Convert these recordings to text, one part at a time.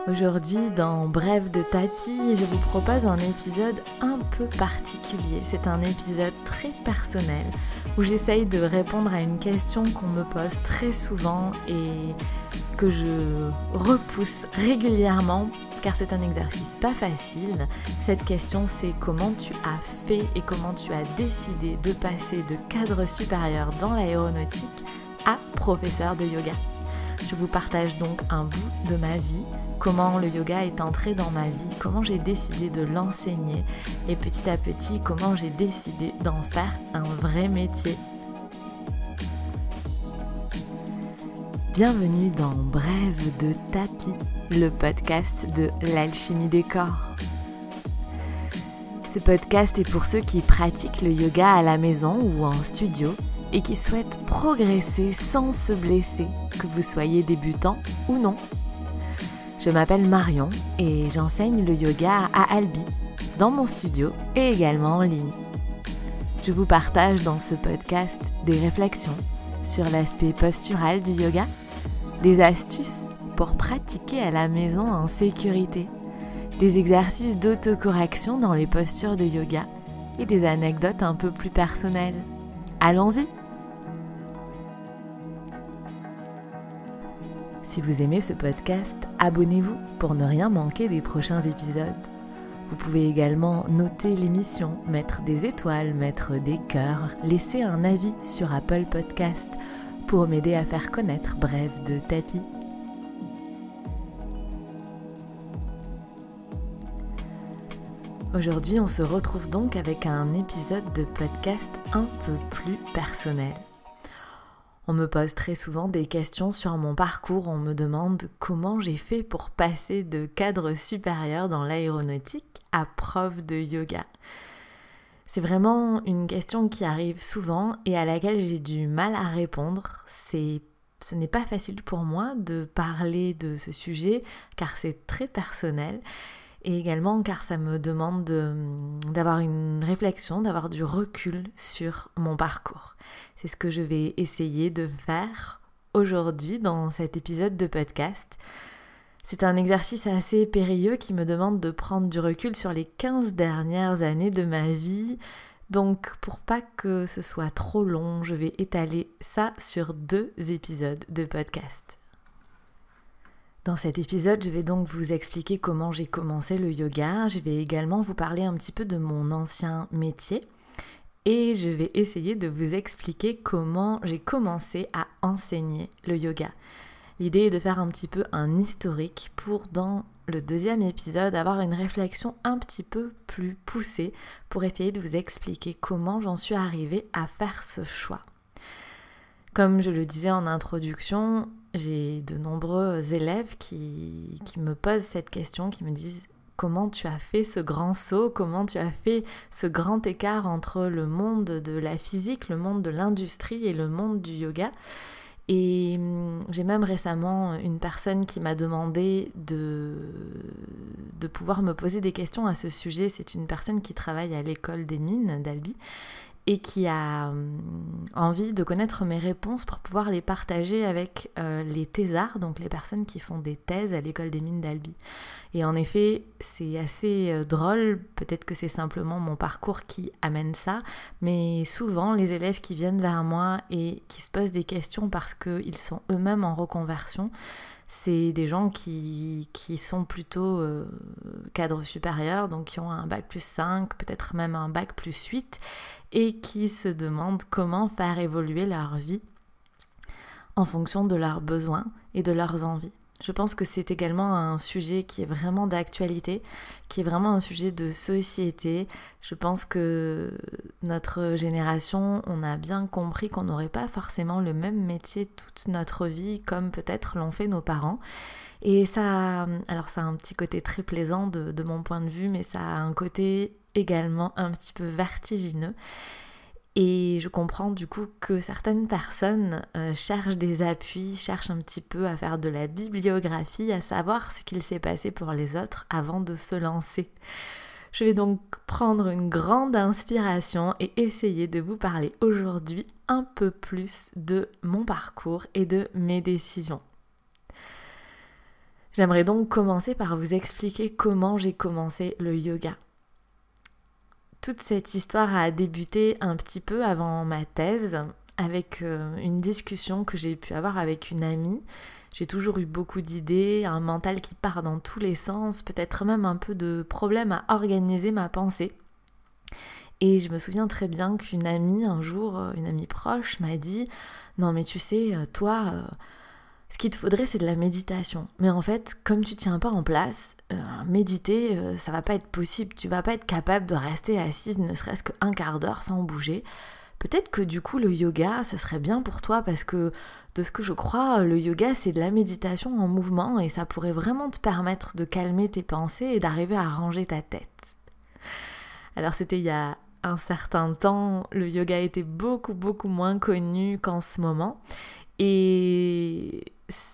Aujourd'hui, dans Bref de tapis, je vous propose un épisode un peu particulier. C'est un épisode très personnel où j'essaye de répondre à une question qu'on me pose très souvent et que je repousse régulièrement car c'est un exercice pas facile. Cette question, c'est comment tu as fait et comment tu as décidé de passer de cadre supérieur dans l'aéronautique à professeur de yoga. Je vous partage donc un bout de ma vie, comment le yoga est entré dans ma vie, comment j'ai décidé de l'enseigner et petit à petit comment j'ai décidé d'en faire un vrai métier. Bienvenue dans Bref de tapis, le podcast de l'alchimie des corps. Ce podcast est pour ceux qui pratiquent le yoga à la maison ou en studio et qui souhaitent progresser sans se blesser, que vous soyez débutant ou non. Je m'appelle Marion et j'enseigne le yoga à Albi, dans mon studio et également en ligne. Je vous partage dans ce podcast des réflexions sur l'aspect postural du yoga, des astuces pour pratiquer à la maison en sécurité, des exercices d'autocorrection dans les postures de yoga et des anecdotes un peu plus personnelles. Allons-y! Si vous aimez ce podcast, abonnez-vous pour ne rien manquer des prochains épisodes. Vous pouvez également noter l'émission, mettre des étoiles, mettre des cœurs, laisser un avis sur Apple Podcast pour m'aider à faire connaître Bref de tapis. Aujourd'hui, on se retrouve donc avec un épisode de podcast un peu plus personnel. On me pose très souvent des questions sur mon parcours, on me demande comment j'ai fait pour passer de cadre supérieur dans l'aéronautique à prof de yoga. C'est vraiment une question qui arrive souvent et à laquelle j'ai du mal à répondre. Ce n'est pas facile pour moi de parler de ce sujet car c'est très personnel. Et également car ça me demande d'avoir une réflexion, d'avoir du recul sur mon parcours. C'est ce que je vais essayer de faire aujourd'hui dans cet épisode de podcast. C'est un exercice assez périlleux qui me demande de prendre du recul sur les 15 dernières années de ma vie. Donc pour pas que ce soit trop long, je vais étaler ça sur 2 épisodes de podcast. Dans cet épisode, je vais donc vous expliquer comment j'ai commencé le yoga. Je vais également vous parler un petit peu de mon ancien métier et je vais essayer de vous expliquer comment j'ai commencé à enseigner le yoga. L'idée est de faire un petit peu un historique pour, dans le 2e épisode, avoir une réflexion un petit peu plus poussée pour essayer de vous expliquer comment j'en suis arrivée à faire ce choix. Comme je le disais en introduction, j'ai de nombreux élèves qui me posent cette question, qui me disent comment tu as fait ce grand saut, comment tu as fait ce grand écart entre le monde de la physique, le monde de l'industrie et le monde du yoga. Et j'ai même récemment une personne qui m'a demandé de pouvoir me poser des questions à ce sujet. C'est une personne qui travaille à l'école des mines d'Albi et qui a envie de connaître mes réponses pour pouvoir les partager avec les thésards, donc les personnes qui font des thèses à l'école des mines d'Albi. Et en effet, c'est assez drôle, peut-être que c'est simplement mon parcours qui amène ça, mais souvent les élèves qui viennent vers moi et qui se posent des questions parce qu'ils sont eux-mêmes en reconversion, c'est des gens qui sont plutôt cadre supérieur, donc qui ont un bac plus 5, peut-être même un bac plus 8, et qui se demandent comment faire évoluer leur vie en fonction de leurs besoins et de leurs envies. Je pense que c'est également un sujet qui est vraiment d'actualité, qui est vraiment un sujet de société. Je pense que notre génération, on a bien compris qu'on n'aurait pas forcément le même métier toute notre vie, comme peut-être l'ont fait nos parents. Et ça, alors ça a un petit côté très plaisant de mon point de vue, mais ça a un côté également un petit peu vertigineux. Et je comprends du coup que certaines personnes cherchent des appuis, cherchent un petit peu à faire de la bibliographie, à savoir ce qu'il s'est passé pour les autres avant de se lancer. Je vais donc prendre une grande inspiration et essayer de vous parler aujourd'hui un peu plus de mon parcours et de mes décisions. J'aimerais donc commencer par vous expliquer comment j'ai commencé le yoga. Toute cette histoire a débuté un petit peu avant ma thèse, avec une discussion que j'ai pu avoir avec une amie. J'ai toujours eu beaucoup d'idées, un mental qui part dans tous les sens, peut-être même un peu de problème à organiser ma pensée. Et je me souviens très bien qu'une amie, un jour, une amie proche, m'a dit « Non mais tu sais, toi, ce qu'il te faudrait c'est de la méditation. Mais en fait, comme tu tiens pas en place, méditer, ça va pas être possible. Tu vas pas être capable de rester assise ne serait-ce qu'un quart d'heure sans bouger. Peut-être que du coup le yoga, ça serait bien pour toi parce que de ce que je crois, le yoga c'est de la méditation en mouvement et ça pourrait vraiment te permettre de calmer tes pensées et d'arriver à ranger ta tête. » Alors c'était il y a un certain temps, le yoga était beaucoup moins connu qu'en ce moment. Et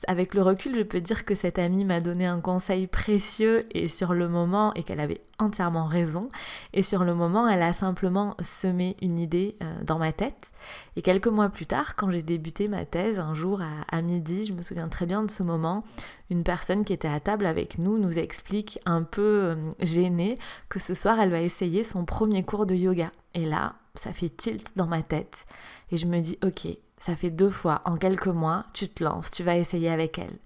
avec le recul, je peux dire que cette amie m'a donné un conseil précieux et sur le moment, et qu'elle avait entièrement raison, et sur le moment, elle a simplement semé une idée dans ma tête. Et quelques mois plus tard, quand j'ai débuté ma thèse, un jour à midi, je me souviens très bien de ce moment, une personne qui était à table avec nous explique un peu gênée que ce soir, elle va essayer son premier cours de yoga. Et là, ça fait tilt dans ma tête. Et je me dis, ok, ça fait 2 fois en quelques mois, tu te lances, tu vas essayer avec elle.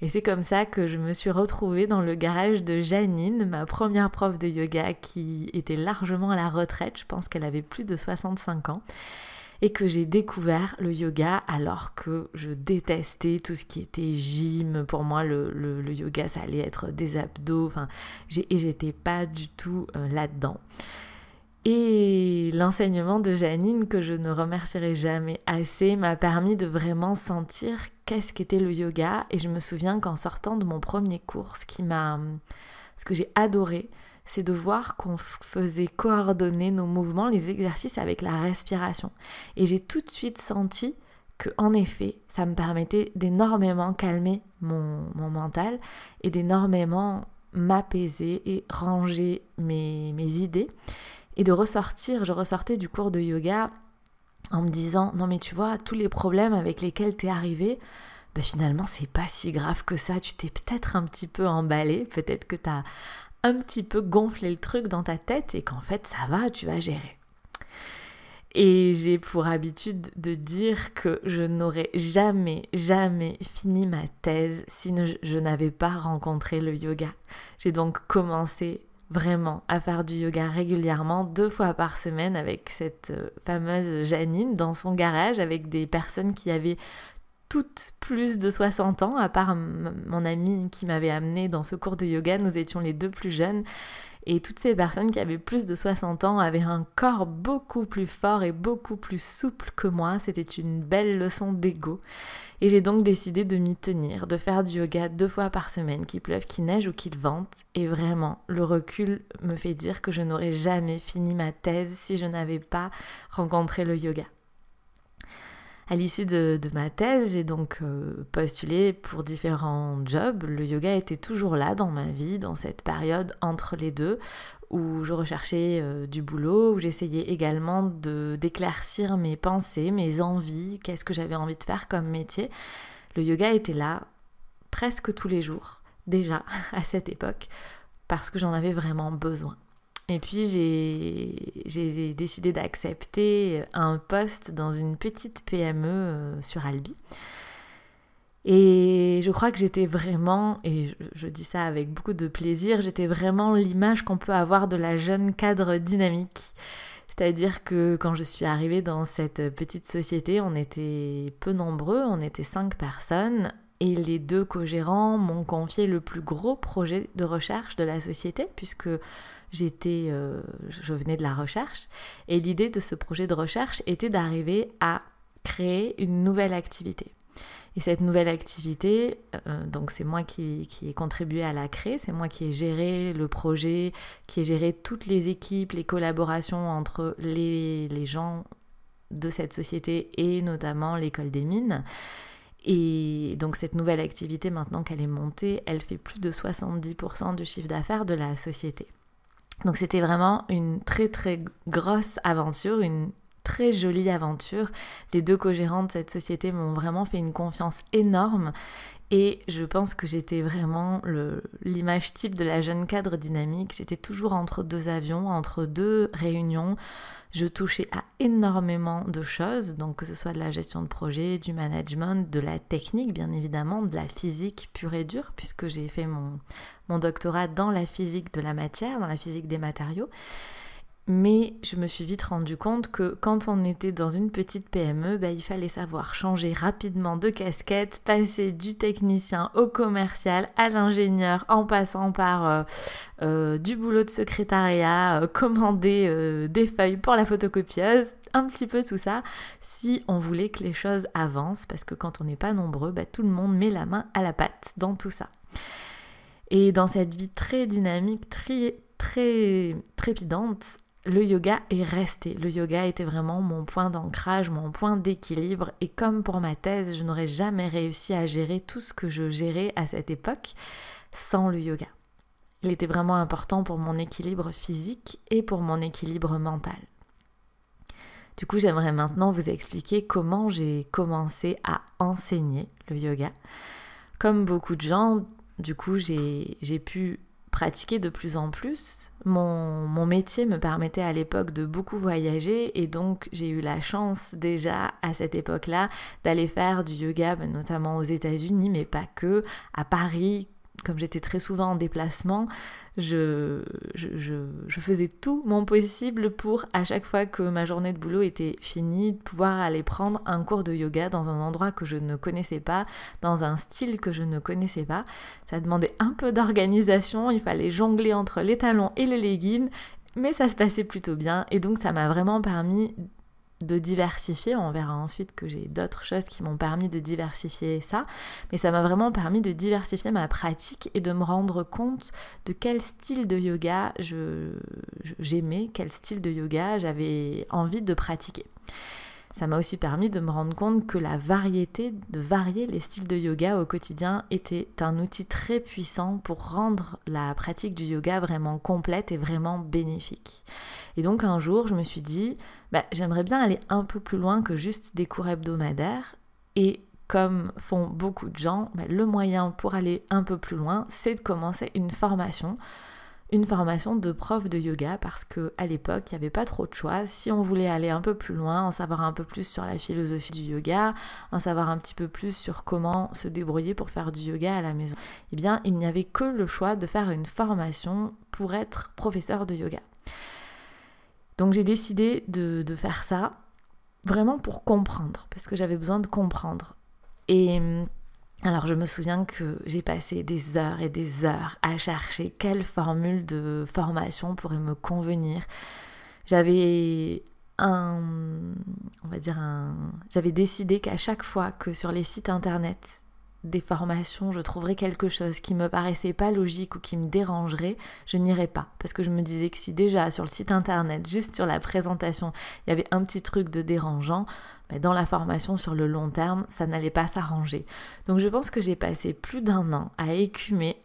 Et c'est comme ça que je me suis retrouvée dans le garage de Janine, ma première prof de yoga qui était largement à la retraite, je pense qu'elle avait plus de 65 ans, et que j'ai découvert le yoga alors que je détestais tout ce qui était gym. Pour moi, le yoga, ça allait être des abdos, et j'étais pas du tout là-dedans. Et l'enseignement de Janine, que je ne remercierai jamais assez, m'a permis de vraiment sentir qu'est-ce qu'était le yoga. Et je me souviens qu'en sortant de mon premier cours, ce que j'ai adoré, c'est de voir qu'on faisait coordonner nos mouvements, les exercices avec la respiration. Et j'ai tout de suite senti que, en effet, ça me permettait d'énormément calmer mon mental et d'énormément m'apaiser et ranger mes idées. Et je ressortais du cours de yoga en me disant « Non mais tu vois, tous les problèmes avec lesquels t'es arrivé, finalement c'est pas si grave que ça, tu t'es peut-être un petit peu emballé, peut-être que t'as un petit peu gonflé le truc dans ta tête et qu'en fait ça va, tu vas gérer. » Et j'ai pour habitude de dire que je n'aurais jamais fini ma thèse si je n'avais pas rencontré le yoga. J'ai donc commencé vraiment à faire du yoga régulièrement 2 fois par semaine avec cette fameuse Janine dans son garage avec des personnes qui avaient toutes plus de 60 ans, à part mon amie qui m'avait amenée dans ce cours de yoga, nous étions les 2 plus jeunes. Et toutes ces personnes qui avaient plus de 60 ans avaient un corps beaucoup plus fort et beaucoup plus souple que moi. C'était une belle leçon d'ego. Et j'ai donc décidé de m'y tenir, de faire du yoga 2 fois par semaine, qu'il pleuve, qu'il neige ou qu'il vente. Et vraiment, le recul me fait dire que je n'aurais jamais fini ma thèse si je n'avais pas rencontré le yoga. À l'issue de ma thèse, j'ai donc postulé pour différents jobs. Le yoga était toujours là dans ma vie, dans cette période entre les deux, où je recherchais du boulot, où j'essayais également d'éclaircir mes pensées, mes envies, qu'est-ce que j'avais envie de faire comme métier. Le yoga était là presque tous les jours, déjà à cette époque, parce que j'en avais vraiment besoin. Et puis j'ai décidé d'accepter un poste dans une petite PME sur Albi. Et je crois que j'étais vraiment, et je dis ça avec beaucoup de plaisir, j'étais vraiment l'image qu'on peut avoir de la jeune cadre dynamique. C'est-à-dire que quand je suis arrivée dans cette petite société, on était peu nombreux, on était 5 personnes. Et les 2 co-gérants m'ont confié le plus gros projet de recherche de la société, puisque je venais de la recherche. Et l'idée de ce projet de recherche était d'arriver à créer une nouvelle activité. Et cette nouvelle activité, donc c'est moi qui ai contribué à la créer, c'est moi qui ai géré le projet, qui ai géré toutes les équipes, les collaborations entre les gens de cette société et notamment l'école des mines. Et donc cette nouvelle activité, maintenant qu'elle est montée, elle fait plus de 70% du chiffre d'affaires de la société. Donc c'était vraiment une très très grosse aventure, une très jolie aventure. Les 2 co-gérants de cette société m'ont vraiment fait une confiance énorme Et je pense que j'étais vraiment l'image type de la jeune cadre dynamique. J'étais toujours entre deux avions, entre deux réunions. Je touchais à énormément de choses, donc que ce soit de la gestion de projet, du management, de la technique bien évidemment, de la physique pure et dure, puisque j'ai fait mon doctorat dans la physique de la matière, dans la physique des matériaux. Mais je me suis vite rendu compte que quand on était dans une petite PME, il fallait savoir changer rapidement de casquette, passer du technicien au commercial, à l'ingénieur, en passant par du boulot de secrétariat, commander des feuilles pour la photocopieuse, un petit peu tout ça, si on voulait que les choses avancent, parce que quand on n'est pas nombreux, tout le monde met la main à la pâte dans tout ça. Et dans cette vie très dynamique, très trépidante, le yoga est resté. Le yoga était vraiment mon point d'ancrage, mon point d'équilibre. Et comme pour ma thèse, je n'aurais jamais réussi à gérer tout ce que je gérais à cette époque sans le yoga. Il était vraiment important pour mon équilibre physique et pour mon équilibre mental. Du coup, j'aimerais maintenant vous expliquer comment j'ai commencé à enseigner le yoga. Comme beaucoup de gens, du coup, j'ai pu pratiquer de plus en plus. Mon métier me permettait à l'époque de beaucoup voyager et donc j'ai eu la chance déjà à cette époque-là d'aller faire du yoga, notamment aux États-Unis, mais pas que, à Paris. Comme j'étais très souvent en déplacement, je faisais tout mon possible pour, à chaque fois que ma journée de boulot était finie, pouvoir aller prendre un cours de yoga dans un endroit que je ne connaissais pas, dans un style que je ne connaissais pas. Ça demandait un peu d'organisation, il fallait jongler entre les talons et les leggings, mais ça se passait plutôt bien et donc ça m'a vraiment permis de diversifier. On verra ensuite que j'ai d'autres choses qui m'ont permis de diversifier ça, mais ça m'a vraiment permis de diversifier ma pratique et de me rendre compte de quel style de yoga j'aimais, quel style de yoga j'avais envie de pratiquer. Ça m'a aussi permis de me rendre compte que la variété, de varier les styles de yoga au quotidien était un outil très puissant pour rendre la pratique du yoga vraiment complète et vraiment bénéfique. Et donc un jour, je me suis dit, j'aimerais bien aller un peu plus loin que juste des cours hebdomadaires. Et comme font beaucoup de gens, le moyen pour aller un peu plus loin, c'est de commencer une formation de prof de yoga, parce qu'à l'époque, il n'y avait pas trop de choix. Si on voulait aller un peu plus loin, en savoir un peu plus sur la philosophie du yoga, en savoir un petit peu plus sur comment se débrouiller pour faire du yoga à la maison, il n'y avait que le choix de faire une formation pour être professeur de yoga. Donc j'ai décidé de faire ça vraiment pour comprendre, parce que j'avais besoin de comprendre. Et alors je me souviens que j'ai passé des heures et des heures à chercher quelle formule de formation pourrait me convenir. J'avais décidé qu'à chaque fois que sur les sites internet des formations, je trouverais quelque chose qui me paraissait pas logique ou qui me dérangerait, je n'irais pas. Parce que je me disais que si déjà sur le site internet, juste sur la présentation, il y avait un petit truc de dérangeant, dans la formation sur le long terme, ça n'allait pas s'arranger. Donc je pense que j'ai passé plus d'1 an à écumer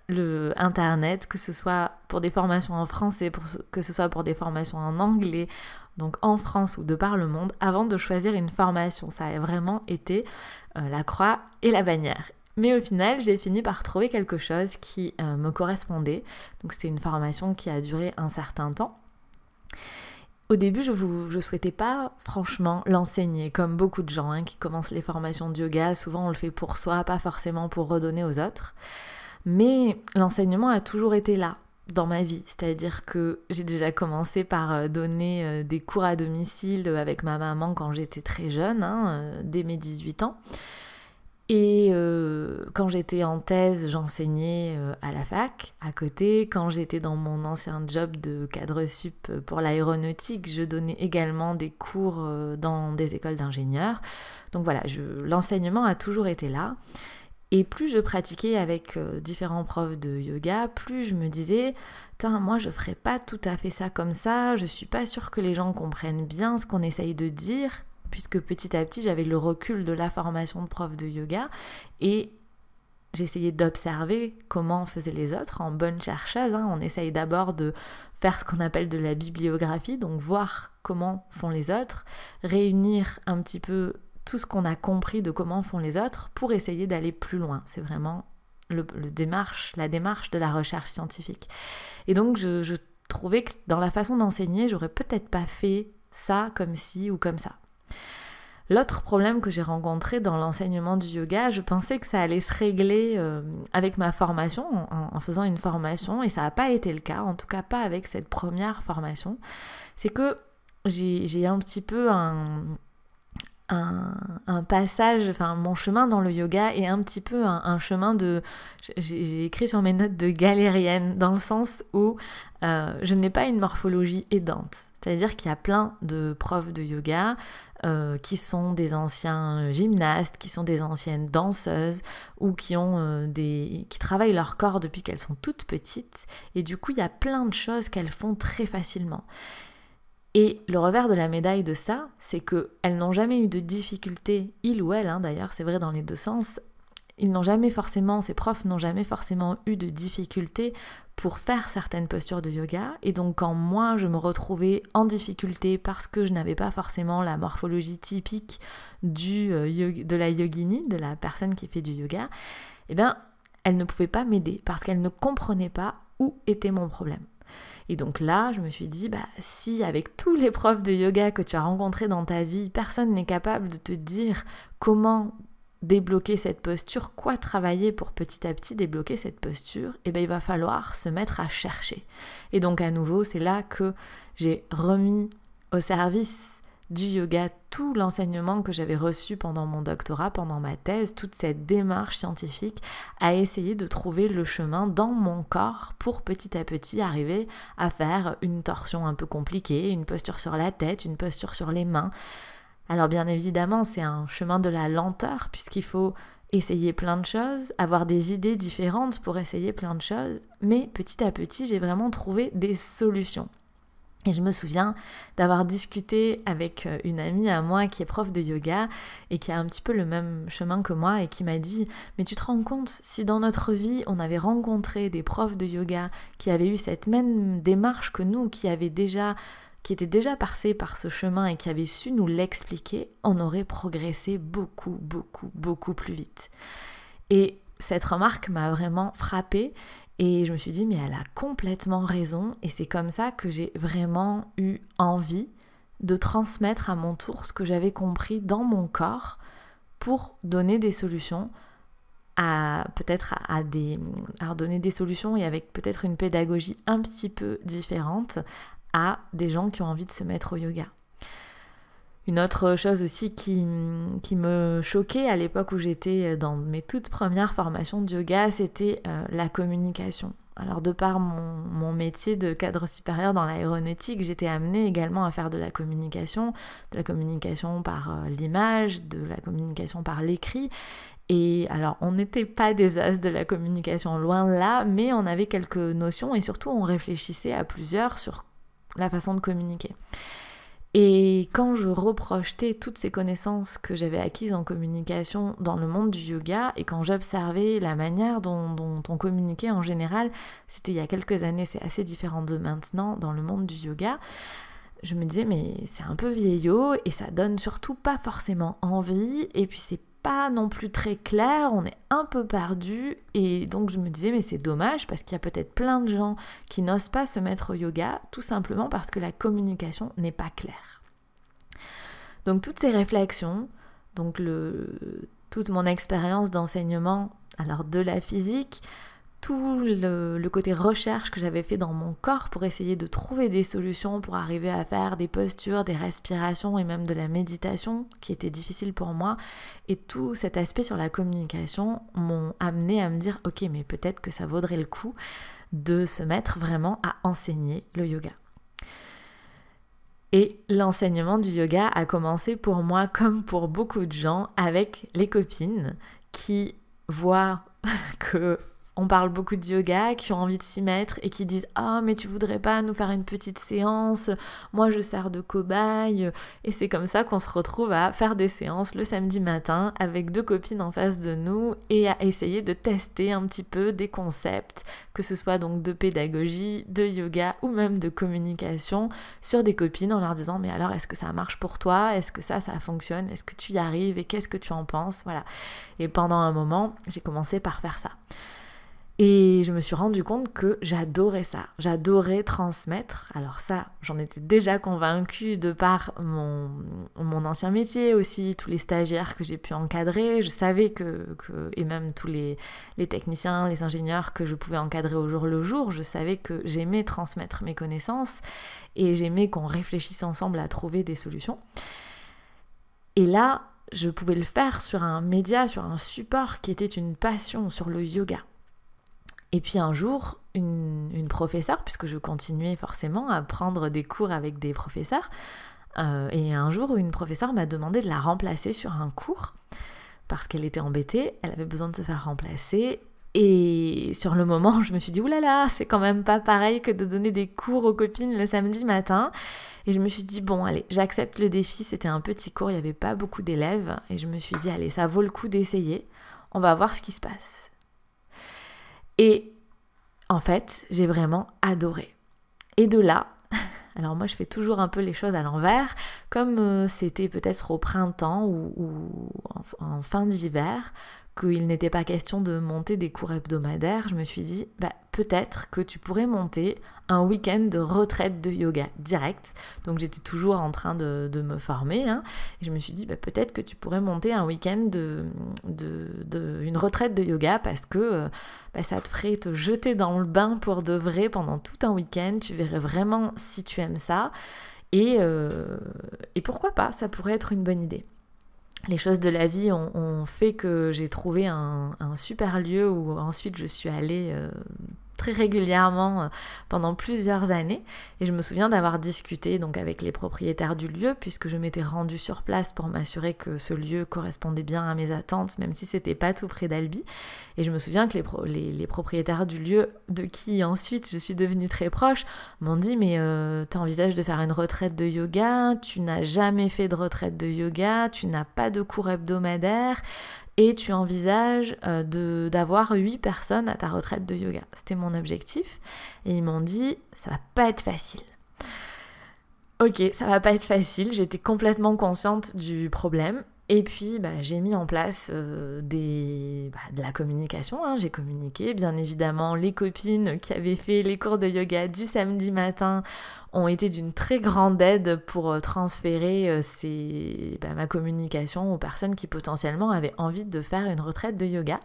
le internet, que ce soit pour des formations en français, que ce soit pour des formations en anglais, donc en France ou de par le monde, avant de choisir une formation. Ça a vraiment été la croix et la bannière. Mais au final, j'ai fini par trouver quelque chose qui me correspondait. Donc c'était une formation qui a duré un certain temps. Au début, je souhaitais pas franchement l'enseigner, comme beaucoup de gens qui commencent les formations de yoga. Souvent, on le fait pour soi, pas forcément pour redonner aux autres. Mais l'enseignement a toujours été là dans ma vie, c'est-à-dire que j'ai déjà commencé par donner des cours à domicile avec ma maman quand j'étais très jeune, dès mes 18 ans. Et quand j'étais en thèse, j'enseignais à la fac, à côté. Quand j'étais dans mon ancien job de cadre sup pour l'aéronautique, je donnais également des cours dans des écoles d'ingénieurs. Donc voilà, l'enseignement a toujours été là. Et plus je pratiquais avec différents profs de yoga, plus je me disais, moi je ferais pas tout à fait ça comme ça, je suis pas sûre que les gens comprennent bien ce qu'on essaye de dire, puisque petit à petit j'avais le recul de la formation de prof de yoga et j'essayais d'observer comment faisaient les autres en bonne chercheuse. On essaye d'abord de faire ce qu'on appelle de la bibliographie, donc voir comment font les autres, réunir un petit peu tout ce qu'on a compris de comment font les autres pour essayer d'aller plus loin. C'est vraiment la démarche de la recherche scientifique. Et donc je trouvais que dans la façon d'enseigner, j'aurais peut-être pas fait ça comme ci ou comme ça. L'autre problème que j'ai rencontré dans l'enseignement du yoga, je pensais que ça allait se régler avec ma formation, en faisant une formation, et ça n'a pas été le cas, en tout cas pas avec cette première formation. C'est que j'ai un petit peu un passage, enfin mon chemin dans le yoga est un petit peu un chemin de... J'ai écrit sur mes notes de galérienne, dans le sens où je n'ai pas une morphologie aidante. C'est-à-dire qu'il y a plein de profs de yoga qui sont des anciens gymnastes, qui sont des anciennes danseuses ou qui travaillent leur corps depuis qu'elles sont toutes petites. Et du coup, il y a plein de choses qu'elles font très facilement. Et le revers de la médaille de ça, c'est qu'elles n'ont jamais eu de difficultés, il ou elle, d'ailleurs, c'est vrai dans les deux sens, ces profs n'ont jamais forcément eu de difficultés pour faire certaines postures de yoga. Et donc quand moi, je me retrouvais en difficulté parce que je n'avais pas forcément la morphologie typique de la yogini, de la personne qui fait du yoga, eh bien, elles ne pouvaient pas m'aider parce qu'elles ne comprenaient pas où était mon problème. Et donc là, je me suis dit, si avec tous les profs de yoga que tu as rencontrés dans ta vie, personne n'est capable de te dire comment débloquer cette posture, quoi travailler pour petit à petit débloquer cette posture, il va falloir se mettre à chercher. Et donc à nouveau, c'est là que j'ai remis au service du yoga tout l'enseignement que j'avais reçu pendant mon doctorat, pendant ma thèse, toute cette démarche scientifique à essayer de trouver le chemin dans mon corps pour petit à petit arriver à faire une torsion un peu compliquée, une posture sur la tête, une posture sur les mains. Alors bien évidemment, c'est un chemin de la lenteur puisqu'il faut essayer plein de choses, avoir des idées différentes pour essayer plein de choses, mais petit à petit, j'ai vraiment trouvé des solutions. Et je me souviens d'avoir discuté avec une amie à moi qui est prof de yoga et qui a un petit peu le même chemin que moi et qui m'a dit « Mais tu te rends compte, si dans notre vie, on avait rencontré des profs de yoga qui avaient eu cette même démarche que nous, qui étaient déjà passés par ce chemin et qui avaient su nous l'expliquer, on aurait progressé beaucoup, beaucoup, beaucoup plus vite. » Et cette remarque m'a vraiment frappée. Et je me suis dit, mais elle a complètement raison. Et c'est comme ça que j'ai vraiment eu envie de transmettre à mon tour ce que j'avais compris dans mon corps pour donner des solutions donner des solutions et avec peut-être une pédagogie un petit peu différente à des gens qui ont envie de se mettre au yoga. Une autre chose aussi qui me choquait à l'époque où j'étais dans mes toutes premières formations de yoga, c'était la communication. Alors de par mon métier de cadre supérieur dans l'aéronautique, j'étais amenée également à faire de la communication par l'image, de la communication par l'écrit. Et alors on n'était pas des as de la communication, loin de là, mais on avait quelques notions et surtout on réfléchissait à plusieurs sur la façon de communiquer. Et quand je reprojetais toutes ces connaissances que j'avais acquises en communication dans le monde du yoga et quand j'observais la manière dont on communiquait en général, c'était il y a quelques années, c'est assez différent de maintenant dans le monde du yoga, je me disais mais c'est un peu vieillot et ça donne surtout pas forcément envie et puis c'est pas non plus très clair, on est un peu perdu et donc je me disais mais c'est dommage parce qu'il y a peut-être plein de gens qui n'osent pas se mettre au yoga tout simplement parce que la communication n'est pas claire. Donc toutes ces réflexions, donc toute mon expérience d'enseignement, alors de la physique, tout le côté recherche que j'avais fait dans mon corps pour essayer de trouver des solutions pour arriver à faire des postures, des respirations et même de la méditation qui était difficile pour moi. Et tout cet aspect sur la communication m'ont amené à me dire ok, mais peut-être que ça vaudrait le coup de se mettre vraiment à enseigner le yoga. Et l'enseignement du yoga a commencé pour moi comme pour beaucoup de gens avec les copines qui voient que on parle beaucoup de yoga, qui ont envie de s'y mettre et qui disent « Ah, mais tu voudrais pas nous faire une petite séance? Moi, je sers de cobaye. » Et c'est comme ça qu'on se retrouve à faire des séances le samedi matin avec 2 copines en face de nous et à essayer de tester un petit peu des concepts, que ce soit donc de pédagogie, de yoga ou même de communication sur des copines en leur disant « Mais alors, est-ce que ça marche pour toi? Est-ce que ça fonctionne? Est-ce que tu y arrives? Et qu'est-ce que tu en penses ?» Voilà. Et pendant un moment, j'ai commencé par faire ça. Et je me suis rendu compte que j'adorais ça, j'adorais transmettre. Alors ça, j'en étais déjà convaincue de par mon ancien métier aussi, tous les stagiaires que j'ai pu encadrer. Je savais et même tous les techniciens, les ingénieurs que je pouvais encadrer au jour le jour, je savais que j'aimais transmettre mes connaissances et j'aimais qu'on réfléchisse ensemble à trouver des solutions. Et là, je pouvais le faire sur un média, sur un support qui était une passion, sur le yoga. Et puis un jour, une professeure, puisque je continuais forcément à prendre des cours avec des professeurs, et un jour, une professeure m'a demandé de la remplacer sur un cours, parce qu'elle était embêtée, elle avait besoin de se faire remplacer, et sur le moment, je me suis dit « Oulala, c'est quand même pas pareil que de donner des cours aux copines le samedi matin », et je me suis dit « Bon, allez, j'accepte le défi », c'était un petit cours, il n'y avait pas beaucoup d'élèves, et je me suis dit « Allez, ça vaut le coup d'essayer, on va voir ce qui se passe ». Et en fait, j'ai vraiment adoré. Et de là, alors moi je fais toujours un peu les choses à l'envers, comme c'était peut-être au printemps ou en fin d'hiver, qu'il n'était pas question de monter des cours hebdomadaires, je me suis dit, peut-être que tu pourrais monter un week-end de retraite de yoga direct. Donc j'étais toujours en train de me former, et je me suis dit, peut-être que tu pourrais monter un week-end une retraite de yoga parce que ça te ferait te jeter dans le bain pour de vrai pendant tout un week-end. Tu verrais vraiment si tu aimes ça. Et pourquoi pas, ça pourrait être une bonne idée. Les choses de la vie ont fait que j'ai trouvé un super lieu où ensuite je suis allée très régulièrement pendant plusieurs années, et je me souviens d'avoir discuté donc avec les propriétaires du lieu, puisque je m'étais rendue sur place pour m'assurer que ce lieu correspondait bien à mes attentes, même si c'était pas tout près d'Albi. Et je me souviens que les propriétaires du lieu, de qui ensuite je suis devenue très proche, m'ont dit « Mais t'envisages de faire une retraite de yoga, tu n'as jamais fait de retraite de yoga, tu n'as pas de cours hebdomadaires, et tu envisages d'avoir 8 personnes à ta retraite de yoga. » C'était mon objectif. Et ils m'ont dit, ça va pas être facile. Ok, ça va pas être facile. J'étais complètement consciente du problème. Et puis, j'ai mis en place de la communication. J'ai communiqué. Bien évidemment, les copines qui avaient fait les cours de yoga du samedi matin ont été d'une très grande aide pour transférer ma communication aux personnes qui potentiellement avaient envie de faire une retraite de yoga.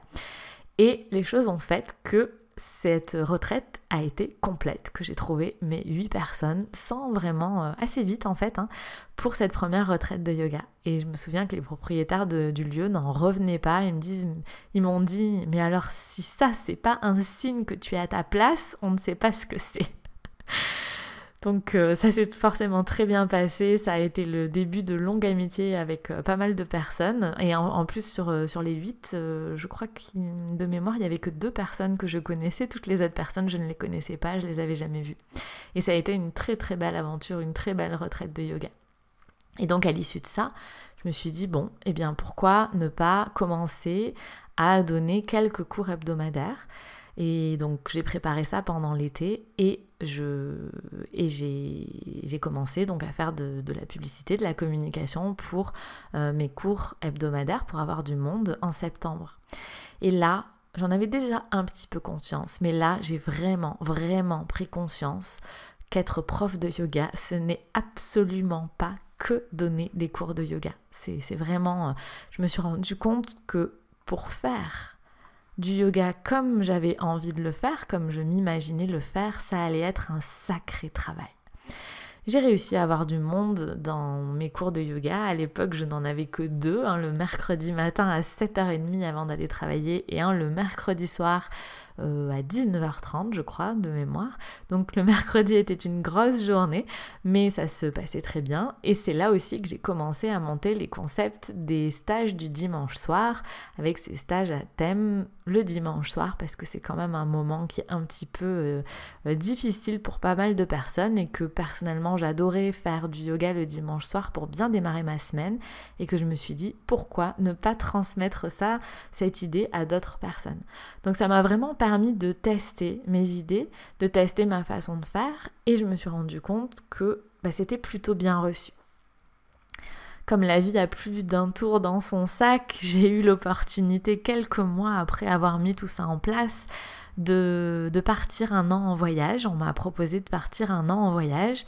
Et les choses ont fait que cette retraite a été complète, que j'ai trouvé mes 8 personnes sans vraiment, assez vite en fait, pour cette première retraite de yoga. Et je me souviens que les propriétaires du lieu n'en revenaient pas, ils m'ont dit « Mais alors si ça c'est pas un signe que tu es à ta place, on ne sait pas ce que c'est ». Donc ça s'est forcément très bien passé, ça a été le début de longue amitié avec pas mal de personnes, et en plus sur les 8, je crois que de mémoire il n'y avait que 2 personnes que je connaissais, toutes les autres personnes je ne les connaissais pas, je les avais jamais vues. Et ça a été une très très belle aventure, une très belle retraite de yoga. Et donc à l'issue de ça, je me suis dit bon, pourquoi ne pas commencer à donner quelques cours hebdomadaires. Et donc j'ai préparé ça pendant l'été et j'ai commencé donc à faire de la publicité, de la communication pour mes cours hebdomadaires pour avoir du monde en septembre. Et là, j'en avais déjà un petit peu conscience, mais là j'ai vraiment, vraiment pris conscience qu'être prof de yoga, ce n'est absolument pas que donner des cours de yoga. C'est vraiment, je me suis rendu compte que pour faire du yoga comme j'avais envie de le faire, comme je m'imaginais le faire, ça allait être un sacré travail. J'ai réussi à avoir du monde dans mes cours de yoga. À l'époque, je n'en avais que 2, le mercredi matin à 7h30 avant d'aller travailler et le mercredi soir à 19h30 je crois de mémoire. Donc le mercredi était une grosse journée, mais ça se passait très bien. Et c'est là aussi que j'ai commencé à monter les concepts des stages du dimanche soir, avec ces stages à thème le dimanche soir, parce que c'est quand même un moment qui est un petit peu difficile pour pas mal de personnes, et que personnellement j'adorais faire du yoga le dimanche soir pour bien démarrer ma semaine, et que je me suis dit pourquoi ne pas transmettre cette idée à d'autres personnes. Donc ça m'a vraiment permis de tester mes idées, de tester ma façon de faire, et je me suis rendu compte que c'était plutôt bien reçu. Comme la vie a plus d'un tour dans son sac, j'ai eu l'opportunité, quelques mois après avoir mis tout ça en place, de partir 1 an en voyage. On m'a proposé de partir 1 an en voyage.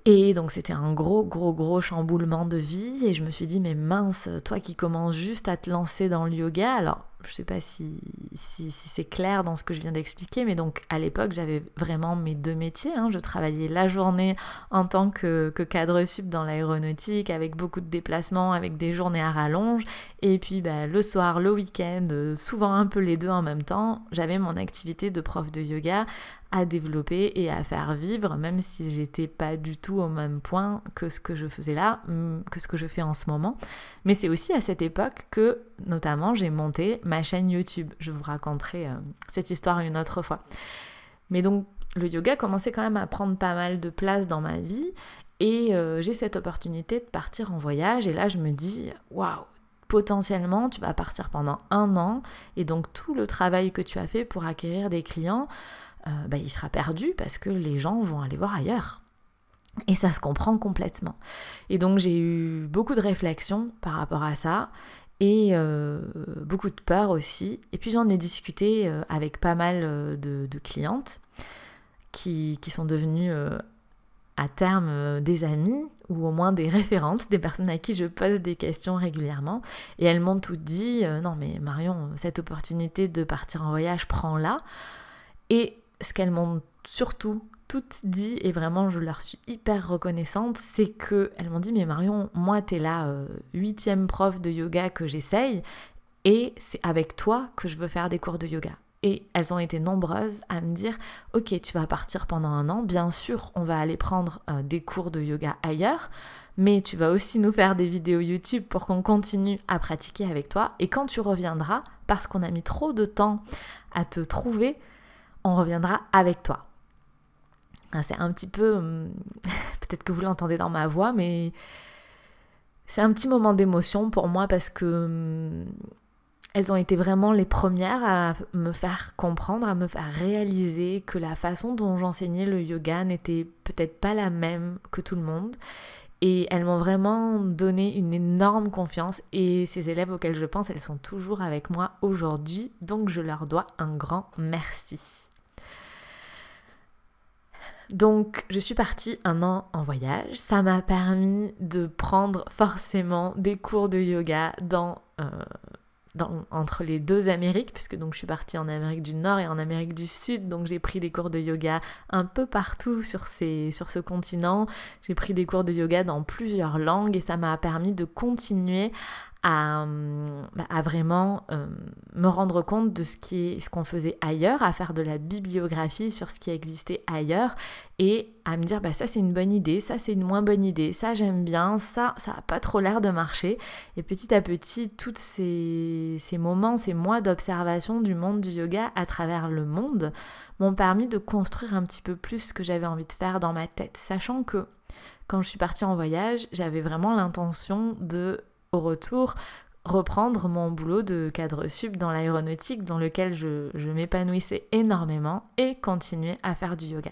Et donc c'était un gros chamboulement de vie, et je me suis dit mais mince, toi qui commences juste à te lancer dans le yoga, alors je sais pas si c'est clair dans ce que je viens d'expliquer, mais donc à l'époque j'avais vraiment mes 2 métiers, je travaillais la journée en tant que cadre sup dans l'aéronautique, avec beaucoup de déplacements, avec des journées à rallonge, et puis le soir, le week-end, souvent un peu les deux en même temps, j'avais mon activité de prof de yoga à développer et à faire vivre, même si j'étais pas du tout au même point que ce que je faisais là, que ce que je fais en ce moment. Mais c'est aussi à cette époque que, notamment, j'ai monté ma chaîne YouTube. Je vous raconterai cette histoire une autre fois. Mais donc, le yoga commençait quand même à prendre pas mal de place dans ma vie, et j'ai cette opportunité de partir en voyage, et là je me dis, waouh, potentiellement tu vas partir pendant 1 an, et donc tout le travail que tu as fait pour acquérir des clients, il sera perdu parce que les gens vont aller voir ailleurs. Et ça se comprend complètement. Et donc j'ai eu beaucoup de réflexions par rapport à ça, et beaucoup de peur aussi. Et puis j'en ai discuté avec pas mal de clientes qui sont devenues à terme des amies, ou au moins des référentes, des personnes à qui je pose des questions régulièrement. Et elles m'ont toutes dit non mais Marion, cette opportunité de partir en voyage, prends-la. Et ce qu'elles m'ont surtout toutes dit, et vraiment je leur suis hyper reconnaissante, c'est qu'elles m'ont dit mais Marion, moi t'es la 8e prof de yoga que j'essaye, et c'est avec toi que je veux faire des cours de yoga. Et elles ont été nombreuses à me dire ok, tu vas partir pendant 1 an, bien sûr on va aller prendre des cours de yoga ailleurs, mais tu vas aussi nous faire des vidéos YouTube pour qu'on continue à pratiquer avec toi, et quand tu reviendras, parce qu'on a mis trop de temps à te trouver, on reviendra avec toi. C'est un petit peu, peut-être que vous l'entendez dans ma voix, mais c'est un petit moment d'émotion pour moi, parce que elles ont été vraiment les premières à me faire comprendre, à me faire réaliser que la façon dont j'enseignais le yoga n'était peut-être pas la même que tout le monde. Et elles m'ont vraiment donné une énorme confiance, et ces élèves auxquels je pense, elles sont toujours avec moi aujourd'hui, donc je leur dois un grand merci. Donc je suis partie 1 an en voyage, ça m'a permis de prendre forcément des cours de yoga entre les 2 Amériques, puisque donc je suis partie en Amérique du Nord et en Amérique du Sud, donc j'ai pris des cours de yoga un peu partout sur ce continent, j'ai pris des cours de yoga dans plusieurs langues, et ça m'a permis de continuer à vraiment me rendre compte de ce qu'on faisait ailleurs, à faire de la bibliographie sur ce qui existait ailleurs, et à me dire ça c'est une bonne idée, ça c'est une moins bonne idée, ça j'aime bien, ça a pas trop l'air de marcher. Et petit à petit, tous ces moments, ces mois d'observation du monde du yoga à travers le monde m'ont permis de construire un petit peu plus ce que j'avais envie de faire dans ma tête, sachant que quand je suis partie en voyage, j'avais vraiment l'intention de, au retour, reprendre mon boulot de cadre sup dans l'aéronautique, dans lequel je m'épanouissais énormément, et continuer à faire du yoga.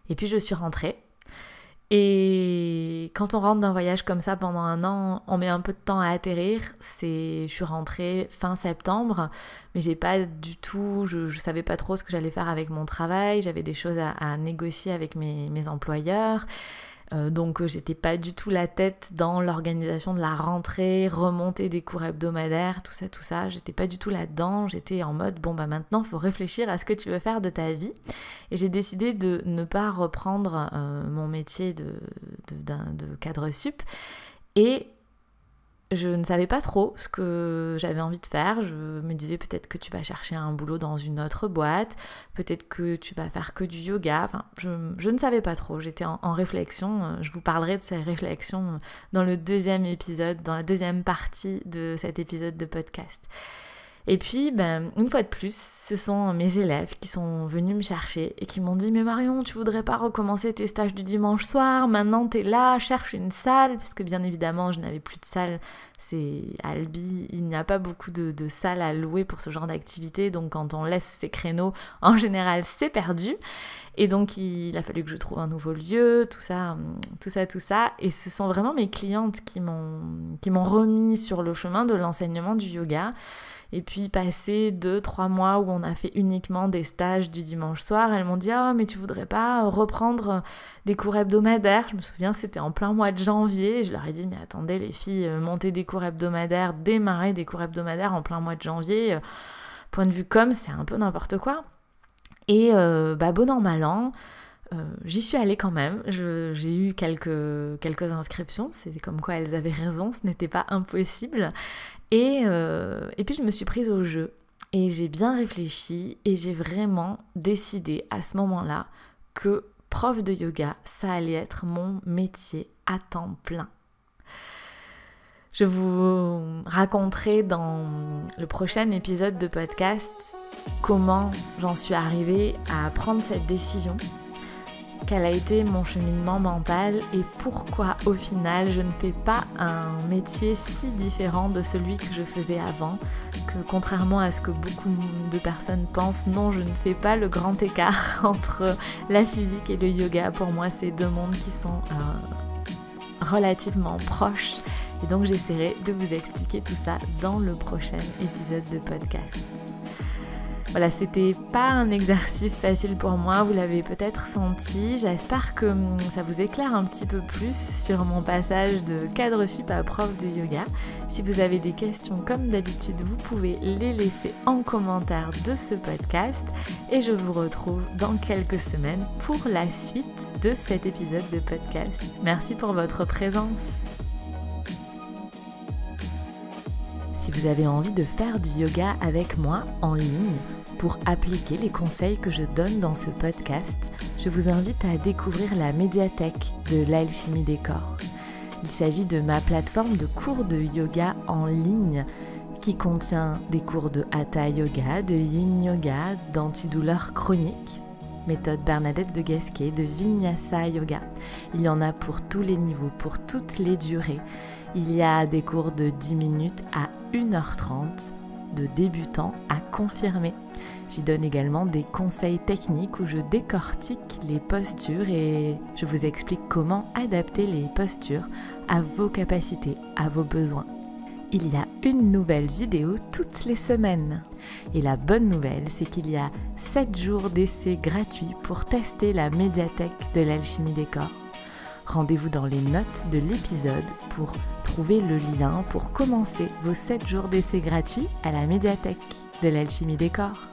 Et puis je suis rentrée, et quand on rentre d'un voyage comme ça pendant 1 an, on met un peu de temps à atterrir. Je suis rentrée fin septembre, mais j'ai pas du tout, je savais pas trop ce que j'allais faire avec mon travail, j'avais des choses à négocier avec mes employeurs. Donc j'étais pas du tout la tête dans l'organisation de la rentrée, remonter des cours hebdomadaires, tout ça, j'étais pas du tout là-dedans. J'étais en mode maintenant faut réfléchir à ce que tu veux faire de ta vie, et j'ai décidé de ne pas reprendre mon métier de cadre sup, et je ne savais pas trop ce que j'avais envie de faire. Je me disais peut-être que tu vas chercher un boulot dans une autre boîte, peut-être que tu vas faire que du yoga. Enfin, je ne savais pas trop. J'étais en réflexion. Je vous parlerai de ces réflexions dans le deuxième épisode, dans la deuxième partie de cet épisode de podcast. Et puis, une fois de plus, ce sont mes élèves qui sont venus me chercher et qui m'ont dit « Mais Marion, tu voudrais pas recommencer tes stages du dimanche soir? Maintenant, t'es là, cherche une salle. » Puisque bien évidemment, je n'avais plus de salle. C'est à Albi, il n'y a pas beaucoup de salles à louer pour ce genre d'activité. Donc, quand on laisse ces créneaux, en général, c'est perdu. Et donc, il a fallu que je trouve un nouveau lieu, tout ça. Et ce sont vraiment mes clientes qui m'ont remis sur le chemin de l'enseignement du yoga. Et puis, passé 2-3 mois où on a fait uniquement des stages du dimanche soir, elles m'ont dit « Ah, mais tu voudrais pas reprendre des cours hebdomadaires ?» Je me souviens, c'était en plein mois de janvier. Je leur ai dit « Mais attendez les filles, monter des cours hebdomadaires, démarrer des cours hebdomadaires en plein mois de janvier, point de vue com, c'est un peu n'importe quoi. » Et bon an, mal an, j'y suis allée quand même. J'ai eu quelques inscriptions, c'est comme quoi elles avaient raison, ce n'était pas impossible. Et puis je me suis prise au jeu et j'ai bien réfléchi et j'ai vraiment décidé à ce moment-là que prof de yoga, ça allait être mon métier à temps plein. Je vous raconterai dans le prochain épisode de podcast comment j'en suis arrivée à prendre cette décision, quel a été mon cheminement mental et pourquoi au final je ne fais pas un métier si différent de celui que je faisais avant, que contrairement à ce que beaucoup de personnes pensent, non, je ne fais pas le grand écart entre la physique et le yoga. Pour moi, c'est deux mondes qui sont relativement proches et donc j'essaierai de vous expliquer tout ça dans le prochain épisode de podcast. Voilà, c'était pas un exercice facile pour moi, vous l'avez peut-être senti. J'espère que ça vous éclaire un petit peu plus sur mon passage de cadre sup à prof de yoga. Si vous avez des questions comme d'habitude, vous pouvez les laisser en commentaire de ce podcast. Et je vous retrouve dans quelques semaines pour la suite de cet épisode de podcast. Merci pour votre présence. Si vous avez envie de faire du yoga avec moi en ligne, pour appliquer les conseils que je donne dans ce podcast, je vous invite à découvrir la médiathèque de l'Alchimie des corps. Il s'agit de ma plateforme de cours de yoga en ligne qui contient des cours de Hatha Yoga, de Yin Yoga, d'antidouleur chronique, méthode Bernadette de Gasquet, de Vinyasa Yoga. Il y en a pour tous les niveaux, pour toutes les durées. Il y a des cours de 10 minutes à 1h30, de débutants à confirmés. J'y donne également des conseils techniques où je décortique les postures et je vous explique comment adapter les postures à vos capacités, à vos besoins. Il y a une nouvelle vidéo toutes les semaines. Et la bonne nouvelle, c'est qu'il y a 7 jours d'essai gratuits pour tester la médiathèque de l'Alchimie des corps. Rendez-vous dans les notes de l'épisode pour trouver le lien pour commencer vos 7 jours d'essai gratuits à la médiathèque de l'Alchimie des corps.